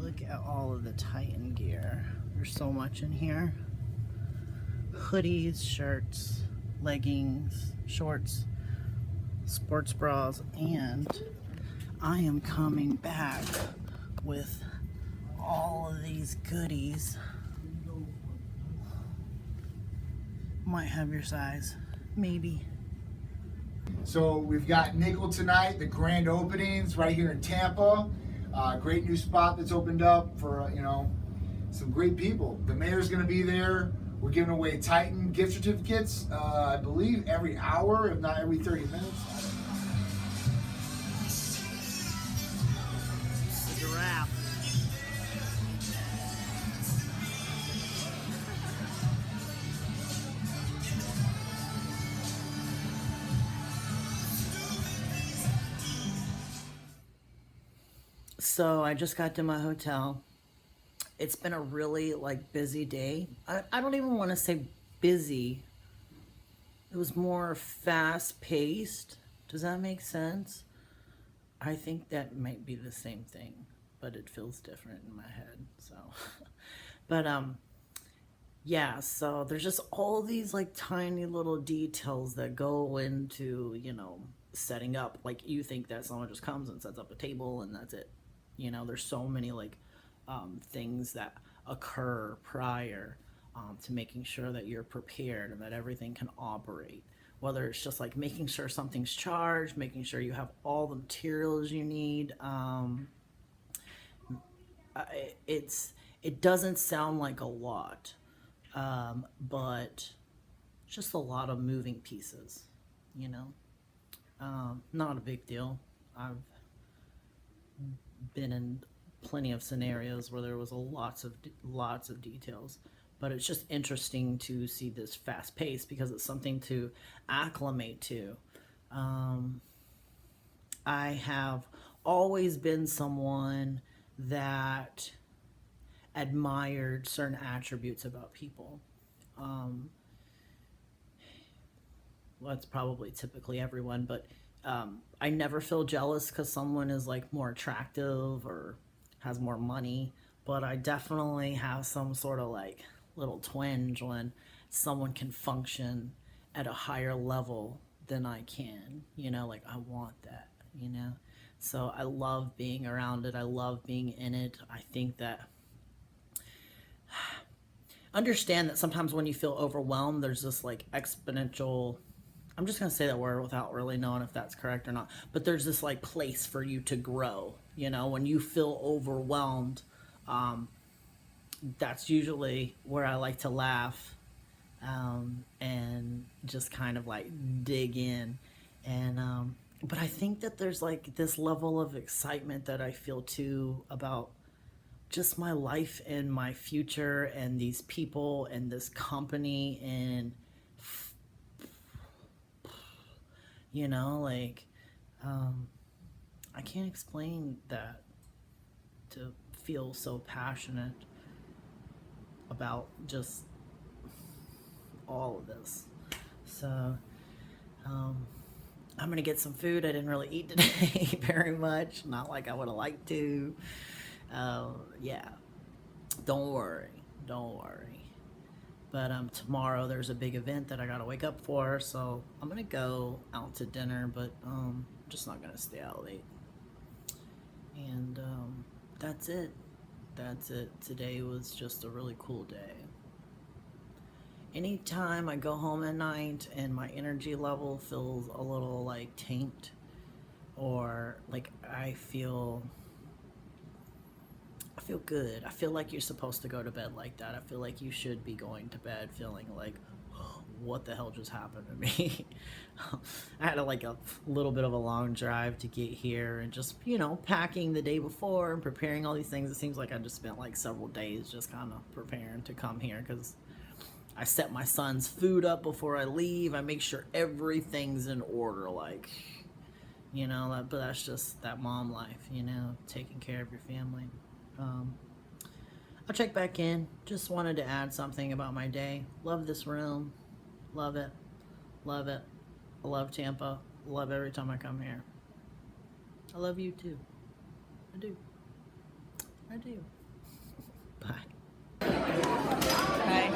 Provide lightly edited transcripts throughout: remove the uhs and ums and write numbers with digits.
Look at all of the Titan gear. There's so much in here. Hoodies, shirts, leggings, shorts, sports bras, and I am coming back with all of these goodies. Might have your size, maybe. So we've got Nickel tonight, the grand openings right here in Tampa. Great new spot that's opened up for, some great people. The mayor's gonna be there. We're giving away Titan gift certificates, I believe every hour, if not every 30 minutes. Giraffe. So I just got to my hotel. It's been a really busy day. I don't even want to say busy. It was more fast paced. Does that make sense? I think that might be the same thing, but it feels different in my head. So, but yeah, so there's just all these tiny little details that go into, setting up. Like, you think that someone just comes and sets up a table and that's it. There's so many things that occur prior to making sure that you're prepared and that everything can operate. Whether it's just making sure something's charged, making sure you have all the materials you need. It doesn't sound like a lot, but just a lot of moving pieces, not a big deal. I've been in plenty of scenarios where there was lots of details, but it's just interesting to see this fast pace because it's something to acclimate to. I have always been someone that admired certain attributes about people. Well, it's probably typically everyone, but I never feel jealous because someone is more attractive or has more money, but I definitely have some sort of little twinge when someone can function at a higher level than I can, I want that, so I love being around it. I love being in it. I think that understand that sometimes when you feel overwhelmed, there's this exponential, I'm just going to say that word without really knowing if that's correct or not. But there's this place for you to grow, when you feel overwhelmed. That's usually where I like to laugh and just kind of dig in. And, but I think that there's this level of excitement that I feel too about just my life and my future and these people and this company and I can't explain that, to feel so passionate about just all of this. So I'm gonna get some food. I didn't really eat today very much, not like I would have liked to. Yeah, don't worry. But tomorrow there's a big event that I gotta wake up for, so I'm gonna go out to dinner, but I'm just not gonna stay out late. And that's it. Today was just a really cool day. Anytime I go home at night and my energy level feels a little tanked, or I feel good. I feel like you're supposed to go to bed like that. I feel like you should be going to bed feeling what the hell just happened to me? I had a little bit of a long drive to get here, and just, packing the day before and preparing all these things. It seems like I just spent several days just kind of preparing to come here because I set my son's food up before I leave. I make sure everything's in order, but that's just that mom life, taking care of your family. I'll check back in. Just wanted to add something about my day. Love this room. Love it. I love Tampa. Love every time I come here. I love you too. I do. Bye. Okay.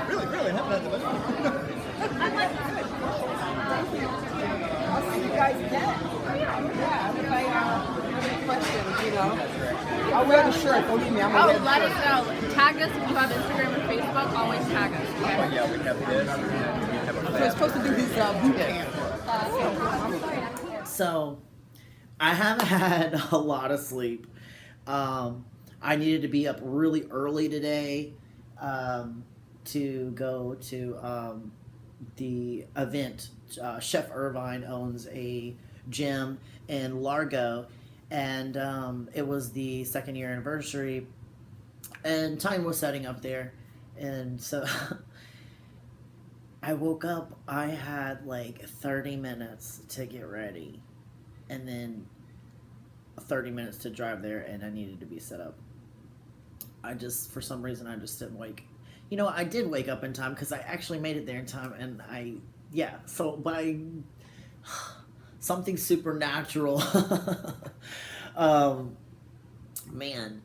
Really, haven't had the best. I'll see you guys again. Yeah, if I have any questions, you know. I'll wear the shirt. Believe me, I'm gonna wear the Let shirt. us know. Tag us if you have Instagram or Facebook. Always tag us. Okay? But yeah, we have this. And we have a So we're supposed to do these boot camps. So, I haven't had a lot of sleep. I needed to be up really early today to go to the event. Chef Irvine owns a gym in Largo, and it was the 2nd year anniversary, and time was setting up there, and so I woke up. I had like 30 minutes to get ready, and then 30 minutes to drive there, and I needed to be set up. I just, for some reason, I just didn't wake. You know, I did wake up in time because I actually made it there in time, and so by something supernatural, man,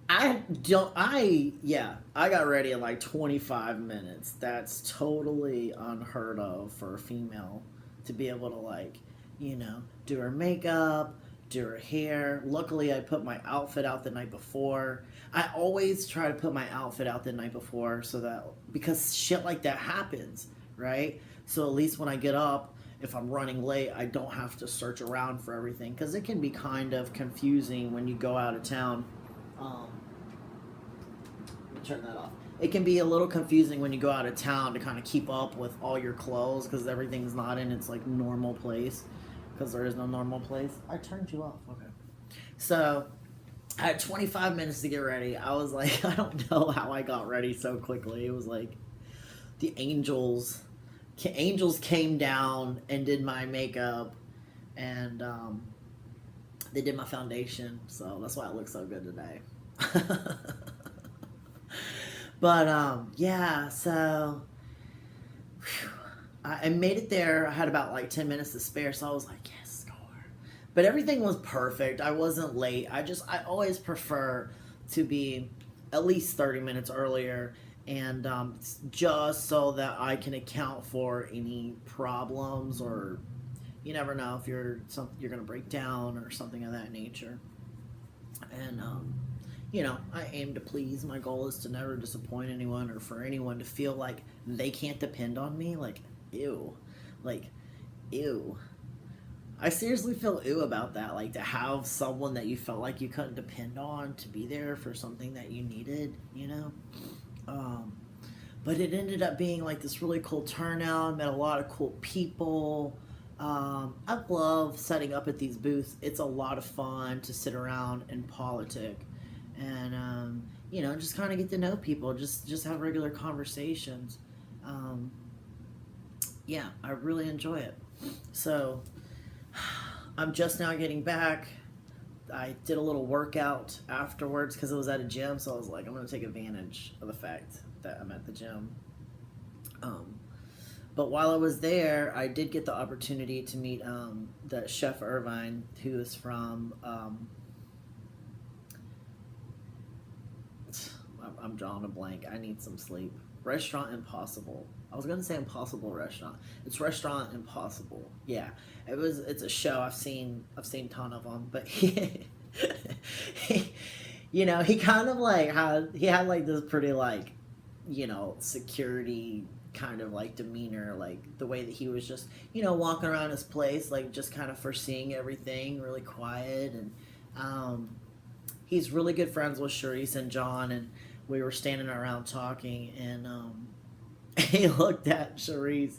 I got ready in like 25 minutes. That's totally unheard of for a female to be able to, like, you know, do her makeup, do her hair. Luckily, I put my outfit out the night before. I always try to put my outfit out the night before so that, because shit like that happens, right? So at least when I get up, if I'm running late, I don't have to search around for everything, because it can be kind of confusing when you go out of town. Let me turn that off. It can be a little confusing when you go out of town to kind of keep up with all your clothes, because everything's not in its like normal place, because there is no normal place. I turned you off. Okay. So I had 25 minutes to get ready. I was like, I don't know how I got ready so quickly. It was like the angels came down and did my makeup, and they did my foundation, so that's why it looks so good today. But yeah, so whew, I made it there. I had about like 10 minutes to spare, so I was like, yes, score. But everything was perfect. I wasn't late. I always prefer to be at least 30 minutes earlier, and just so that I can account for any problems, or you never know if you're gonna break down or something of that nature. And you know, I aim to please. My goal is to never disappoint anyone, or for anyone to feel like they can't depend on me. Like, ew. I seriously feel ew about that. Like, to have someone that you felt like you couldn't depend on to be there for something that you needed, you know? But it ended up being like this really cool turnout. Met a lot of cool people. I love setting up at these booths. It's a lot of fun to sit around and politic, and you know, just kind of get to know people. Just have regular conversations. Yeah, I really enjoy it. So I'm just now getting back. I did a little workout afterwards because it was at a gym, so I was like, I'm going to take advantage of the fact that I'm at the gym. But while I was there, I did get the opportunity to meet the Chef Irvine, who is from, I'm drawing a blank. I need some sleep. Restaurant Impossible. I was going to say Impossible Restaurant. It's Restaurant Impossible. Yeah, it's a show. I've seen a ton of them, but you know, he kind of like had like this pretty like, you know, security kind of like demeanor, like the way that he was just, you know, walking around his place, like just kind of foreseeing everything, really quiet. And he's really good friends with Charisse and John, and we were standing around talking, and he looked at Charisse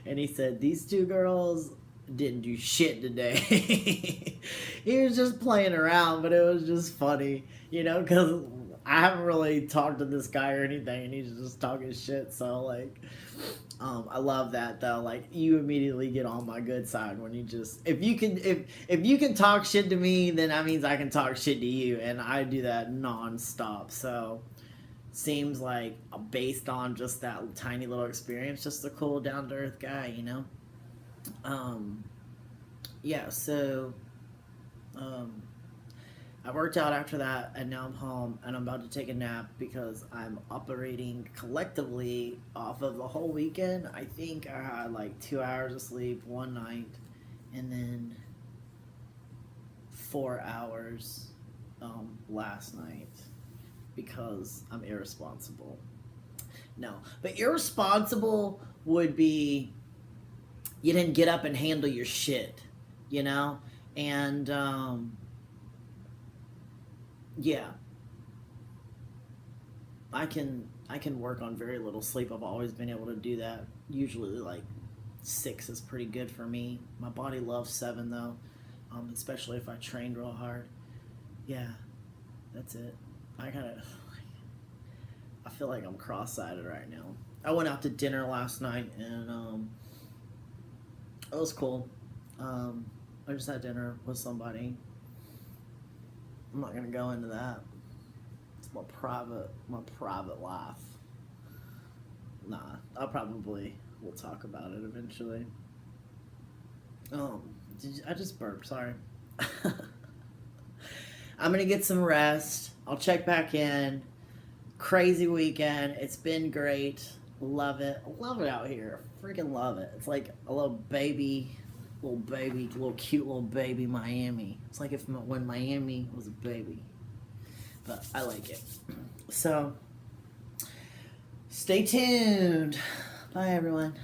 and he said, these two girls didn't do shit today. He was just playing around, but it was just funny, you know, because I haven't really talked to this guy or anything, and he's just talking shit. So like, I love that though. Like, you immediately get on my good side when you just, if you can talk shit to me, then that means I can talk shit to you, and I do that nonstop. So seems like, based on just that tiny little experience, just a cool down to earth guy, you know. Yeah, so I worked out after that, and now I'm home, and I'm about to take a nap because I'm operating collectively off of the whole weekend. I think I had like 2 hours of sleep one night, and then 4 hours last night because I'm irresponsible. No, but irresponsible would be you didn't get up and handle your shit, you know? And yeah, I can work on very little sleep. I've always been able to do that. Usually like 6 is pretty good for me. My body loves 7 though, especially if I trained real hard. Yeah, that's it. I feel like I'm cross-eyed right now. I went out to dinner last night and it was cool. I just had dinner with somebody. I'm not gonna go into that. It's my private life. Nah, I probably will talk about it eventually. I just burped, sorry. I'm gonna get some rest. I'll check back in. Crazy weekend. It's been great. Love it. Love it out here. Freaking love it. It's like a little cute little baby Miami. It's like when Miami was a baby. But I like it. So, stay tuned. Bye, everyone.